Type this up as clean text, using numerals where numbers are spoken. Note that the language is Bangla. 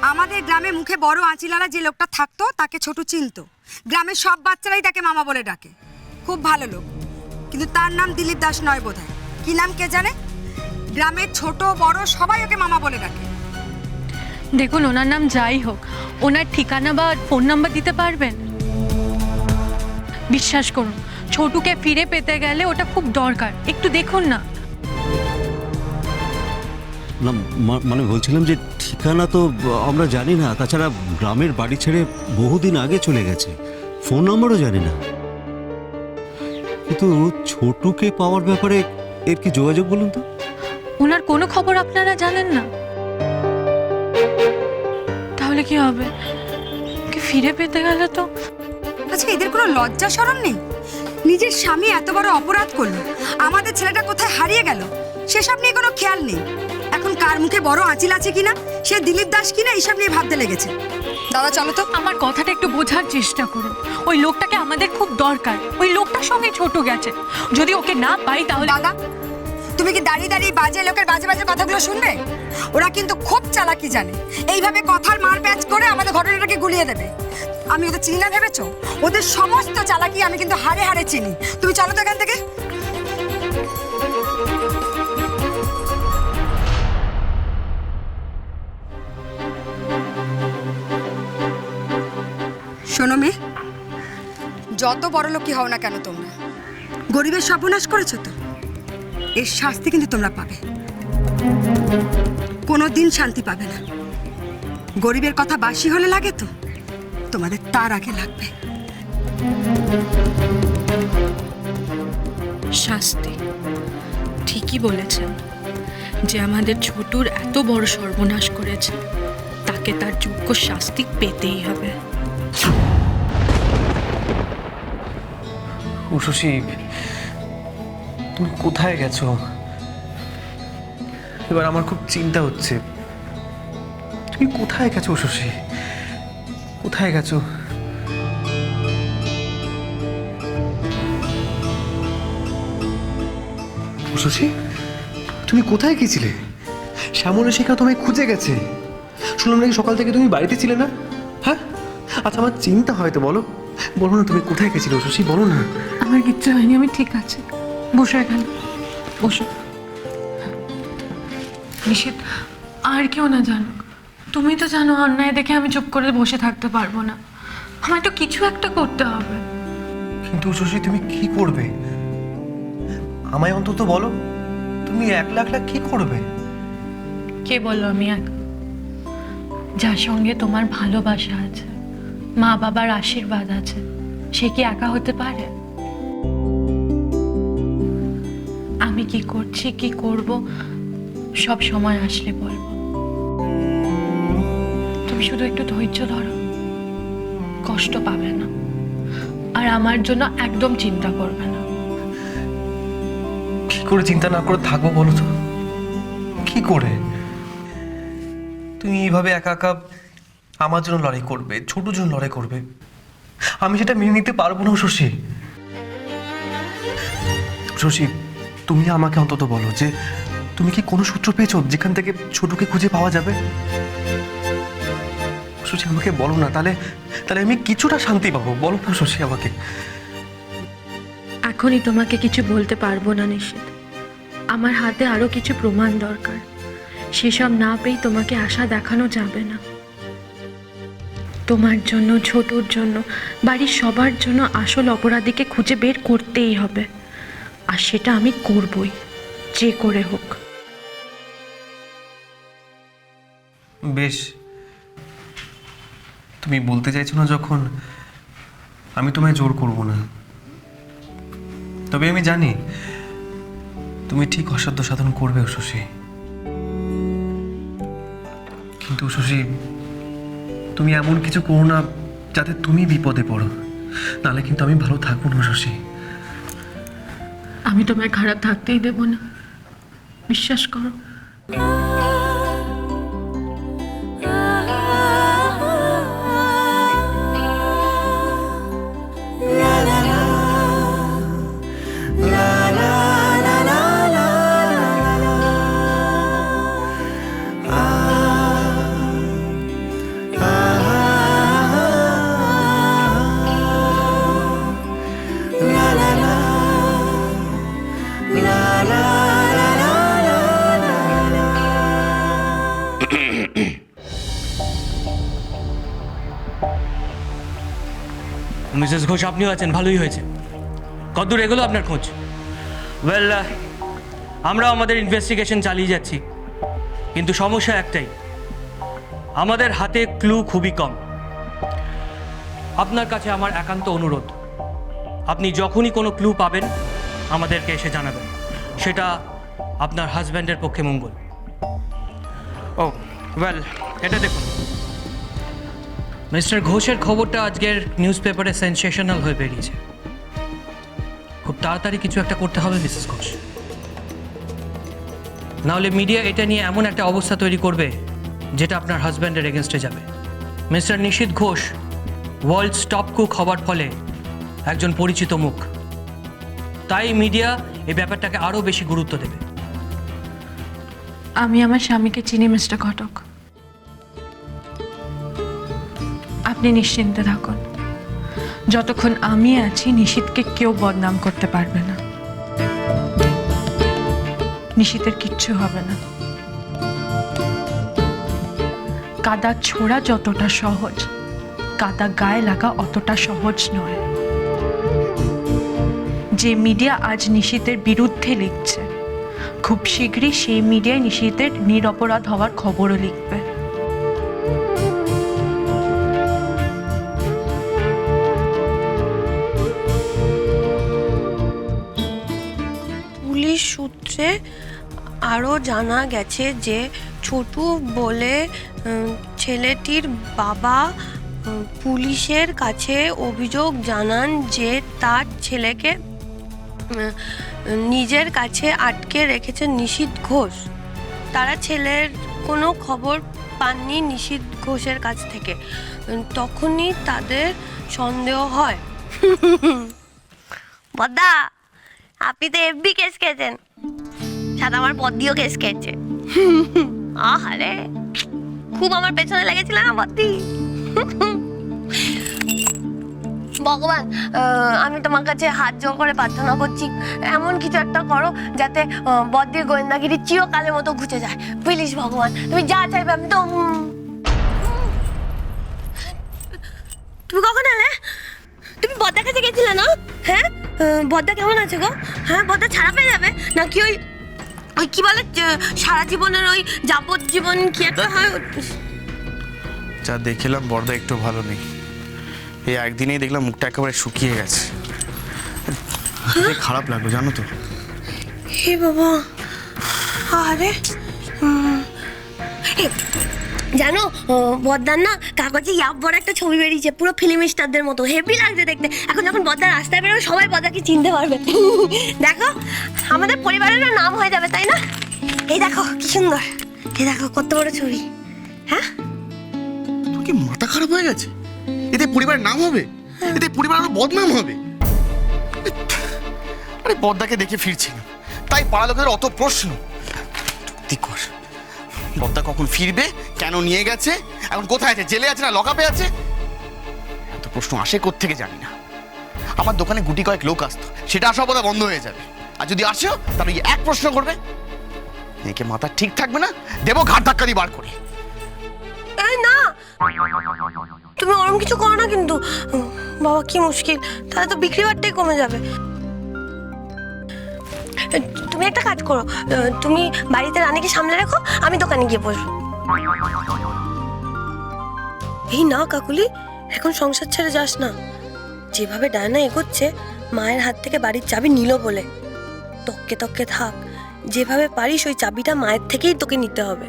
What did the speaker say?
আমাদের গ্রামে মুখে বড় আঁচিলালা যে লোকটা থাকতো তাকে ছোট চিনতো। গ্রামের সব বাচ্চারাই তাকে মামা বলে ডাকে। খুব ভালো লোক, কিন্তু তার নাম দিলীপ দাস নয় বোধহয়। কি নাম কে জানে? গ্রামের ছোট বড় সবাই ওকে মামা বলে ডাকে। দেখুন, ওনার নাম যাই হোক, ওনার ঠিকানা বা ফোন নাম্বার দিতে পারবেন? বিশ্বাস করুন, ছোটুকে ফিরে পেতে গেলে ওটা খুব দরকার। একটু দেখুন না। না মানে বলছিলাম যে ঠিকানা তো আমরা জানি না, তাছাড়া গ্রামের বাড়ি ছেড়ে বহুদিন আগে চলে গেছে, ফোন নম্বরও জানি না। কিন্তু ছোটুকে পাওয়ার ব্যাপারে এর কি যোগাযোগ বলুন তো? ওনার কোনো খবর আপনারা জানেন না? তাহলে কি হবে? কি ফিরে পেতে গেলে তো। আচ্ছা, এদের কোনো লজ্জা শরম নেই? নিজের স্বামী এত বড় অপরাধ করলো, আমাদের ছেলেটা কোথায় হারিয়ে গেল সেসব নিয়ে কোনো খেয়াল নেই। এখন কার মুখে বড় আঁচিল আছে কিনা, সে দিলীপ দাস কিনা, এইসব নিয়ে ভাবতে লেগেছে। দাদা চলো তো। আমার কথাটা একটু বোঝার চেষ্টা করুন। ওই লোকটাকে আমাদের খুব দরকার। ওই লোকটার সঙ্গে ছোট গেছে, যদি ওকে না পাই তাহলে। দাদা, তুমি কি দাঁড়িয়ে দাঁড়িয়ে বাজে লোকের বাজে বাজে কথাগুলো শুনবে? ওরা কিন্তু খুব চালাকি জানে, এইভাবে কথার মার প্যাচ করে আমাদের ঘটনাটাকে গুলিয়ে দেবে। আমি ওদের চিনি না ভেবেছো? ওদের সমস্ত চালাকি আমি কিন্তু হাড়ে হাড়ে চিনি। তুমি চলো তো এখান থেকে। শোনো মেয়ে, যত বড় লোকই হও না কেন তোমরা, গরিবের সর্বনাশ করেছো তো, এর শাস্তি কিন্তু তোমরা পাবে। কোনোদিন শান্তি পাবে না। গরিবের কথা বাসি হলে লাগে তো, তোমাদের তার আগে লাগবে শাস্তি। ঠিকই বলেছেন যে আমাদের ছোটুর এত বড় সর্বনাশ করেছে, তাকে তার যোগ্য শাস্তি পেতেই হবে। উষসী, তুমি কোথায় গেছো? এবার আমার খুব চিন্তা হচ্ছে। তুমি কোথায় গেছো উষসী? কোথায় গেছো? উষসী, তুমি কোথায় গেছিলে? শ্যামলের শিখা তোমায় খুঁজে গেছে। শুনলাম নাকি সকাল থেকে তুমি বাড়িতে ছিলে না। হ্যাঁ, আচ্ছা আমার চিন্তা হয় তো, বলো বলো না তুমি কোথায় গেছিলে উষসী, বলো না। আমার কিচ্ছু হয়নি, আমি ঠিক আছে। বসো এখানে, বসো। নিষেধ আর কেউ না জানুক। তুমি তো জানো অন্যায় দেখে আমি চুপ করে বসে থাকতে পারবো না। আমায় তো কিছু একটা করতে হবে। কিন্তু উষসী, তুমি কি করবে? আমায় অন্তত বলো, তুমি একলা একলা কি করবে? কে বললো আমি এক? যার সঙ্গে তোমার ভালোবাসা আছে, মা বাবার আশীর্বাদ আছে, সে কি একা হতে পারে? আমি কি করছি কি করব সব সময় আসলে বলবো। তুমি শুধু একটু ধৈর্য ধরো, কষ্ট পাবে না, আর আমার জন্য একদম চিন্তা করবে না। কি করে চিন্তা না করে থাকবো বলো তো? কি করে? তুমি এইভাবে একা একা আমার জন্য লড়াই করবে, ছোটুর জন্য লড়াই করবে, আমি সেটা মেনে নিতে পারবো না শশী। শশী, তুমি আমাকে অন্তত বলো যে তুমি কি কোনো সূত্র পেয়েছো যেখান থেকে ছোটুকে খুঁজে পাওয়া যাবে? শশী আমাকে বলো না, তাহলে তাহলে আমি কিছুটা শান্তি পাবো। বলো না শশী আমাকে। এখনই তোমাকে কিছু বলতে পারবো না নিষেধ। আমার হাতে আরো কিছু প্রমাণ দরকার। সেসব না পেয়ে তোমাকে আশা দেখানো যাবে না। তোমার জন্য, ছোটুর জন্য, বাড়ির সবার জন্য আসল অপরাধীকে খুঁজে বের করতেই হবে। আর সেটা আমি করবই, যে করে হোক। বেশ, তুমি বলতে চাইছো না যখন, আমি তোমায় জোর করব না। তবে আমি জানি তুমি ঠিক অসাধ্য সাধন করবে শশী। কিন্তু শশী, তুমি এমন কিছু করো না যাতে তুমি বিপদে পড়ো, নাহলে কিন্তু আমি ভালো থাকবো না শশী। আমি তোমায় খারাপ থাকতেই দেব না, বিশ্বাস করো। মিসেস ঘোষ আপনিও আছেন, ভালোই হয়েছে। কতদূর এগুলো আপনার খোঁজ? ওয়েল, আমরাও আমাদের ইনভেস্টিগেশন চালিয়ে যাচ্ছি, কিন্তু সমস্যা একটাই, আমাদের হাতে ক্লু খুবই কম। আপনার কাছে আমার একান্ত অনুরোধ, আপনি যখনই কোনো ক্লু পাবেন আমাদেরকে এসে জানাবেন, সেটা আপনার হাজব্যান্ডের পক্ষে মঙ্গল। ও ওয়েল, এটা দেখুন, মিস্টার ঘোষের খবরটা আজকের নিউজ পেপারে সেনসেশনাল হয়ে বেরিয়েছে। খুব তাড়াতাড়ি কিছু একটা করতে হবে মিসেস ঘোষ, নাহলে মিডিয়া এটা নিয়ে এমন একটা অবস্থা তৈরি করবে যেটা আপনার হাজব্যান্ডের এগেনস্টে যাবে। মিস্টার নিশীথ ঘোষ ওয়ার্ল্ডস টপ কুক হওয়ার ফলে একজন পরিচিত মুখ, তাই মিডিয়া এই ব্যাপারটাকে আরও বেশি গুরুত্ব দেবে। আমি আমার স্বামীকে চিনি মিস্টার ঘটক, আপনি নিশ্চিন্তে থাকুন। যতক্ষণ আমি আছি নিশীথকে কেউ বদনাম করতে পারবে না। নিশীথের কিচ্ছু হবে না। কাদা ছোড়া যতটা সহজ, কাদা গায়ে লাগা অতটা সহজ নয়। যে মিডিয়া আজ নিশীথের বিরুদ্ধে লিখছে, খুব শীঘ্রই সেই মিডিয়ায় নিশীথের নিরপরাধ হওয়ার খবরও লিখবে। পুলিশ সূত্রে আরও জানা গেছে যে ছোটু বলে ছেলেটির বাবা পুলিশের কাছে অভিযোগ জানান যে তার ছেলেকে নিজের কাছে আটকে রেখেছে নিশীথ ঘোষ। তারা ছেলের কোনো খবর পাননি নিশীথ ঘোষের কাছ থেকে। তখনই তাদের সন্দেহ হয়। বদ্দা, আপনি তো এফবি কেস খেয়েছেন, সাথে আমার বদ্দিও কেস খেয়েছে। আহারে, খুব আমার পেছনে লেগেছিল না বদ্দি। ভগবান, আমি তোমার কাছে হাত জোড় করে প্রার্থনা করছি, এমন কিছু একটা করো যাতে বদ্দির গোয়েন্দাগিরি চিরকালের মতো ঘুচে যায়। প্লিজ ভগবান, তুমি যা চাইবে আমি তো। তুমি কখন এলে? তুমি বদ্দার কাছে গেছিলে না? হ্যাঁ, বদ্দা কেমন আছে গো? হ্যাঁ, বদ্দা ছাড়া পেয়ে যাবে নাকি? ওই ওই কি বলে, সারা জীবনের ওই যাবজ্জীবন কি একটা হয়? যা দেখলাম বড়দা একটু ভালো নেই। এই একদিনেই দেখলাম মুখটা একেবারে শুকিয়ে গেছে। খারাপ লাগলো জানো তো। হে বাবা, আরে জানো বদ্দার না কাগজে ইয়াব বড় একটা ছবি বেরিয়েছে, পুরো ফিল্ম স্টারদের মতো, হেভি লাগছে দেখতে। এখন যখন বদ্দার রাস্তায় বেরোবে সবাই বদ্দাকে চিনতে পারবে। দেখো, আমাদের পরিবারেরও নাম হয়ে যাবে, তাই না? এই দেখো কি সুন্দর, এই দেখো কত বড় ছবি। হ্যাঁ, তোর কি মাথা খারাপ হয়ে গেছে? এতে পরিবারের নাম হবে, এতে পরিবার আরো বদনাম হবে। আরে বদ্দাকে দেখে ফিরছিলাম, তাই পাড়া লোকের অত প্রশ্ন। কর, বদ্দা কখন ফিরবে, কেন নিয়ে গেছে, এখন কোথায় আছে, জেলে আছে না লকআপে আছে, এত প্রশ্ন আসে কোত্থেকে জানি না। আমার দোকানে গুটি কয়েক লোক আসতো, সেটা আসা বোধহয় বন্ধ হয়ে যাবে। আর যদি আসেও তাহলে এক প্রশ্ন করবে, মেয়েকে মাথা ঠিক থাকবে না, দেবো ঘাট ধাক্কা দিয়ে বার করে। এই না, তুমি ওরম কিছু করো না কিন্তু। বাবা কি মুশকিল, তাহলে তো বিক্রি বাট্টাই কমে যাবে। তুমি একটা কাজ করো, তুমি বাড়িতে রানীকে সামলে রাখো, আমি দোকানে গিয়ে বসবো। এই না কাকুলি, এখন সংসার ছেড়ে যাস না। যেভাবে ডায়না এগোচ্ছে, মায়ের হাত থেকে বাড়ির চাবি নিল বলে তককে তককে থাক। যেভাবে পারিস ওই চাবিটা মায়ের থেকেই তোকে নিতে হবে।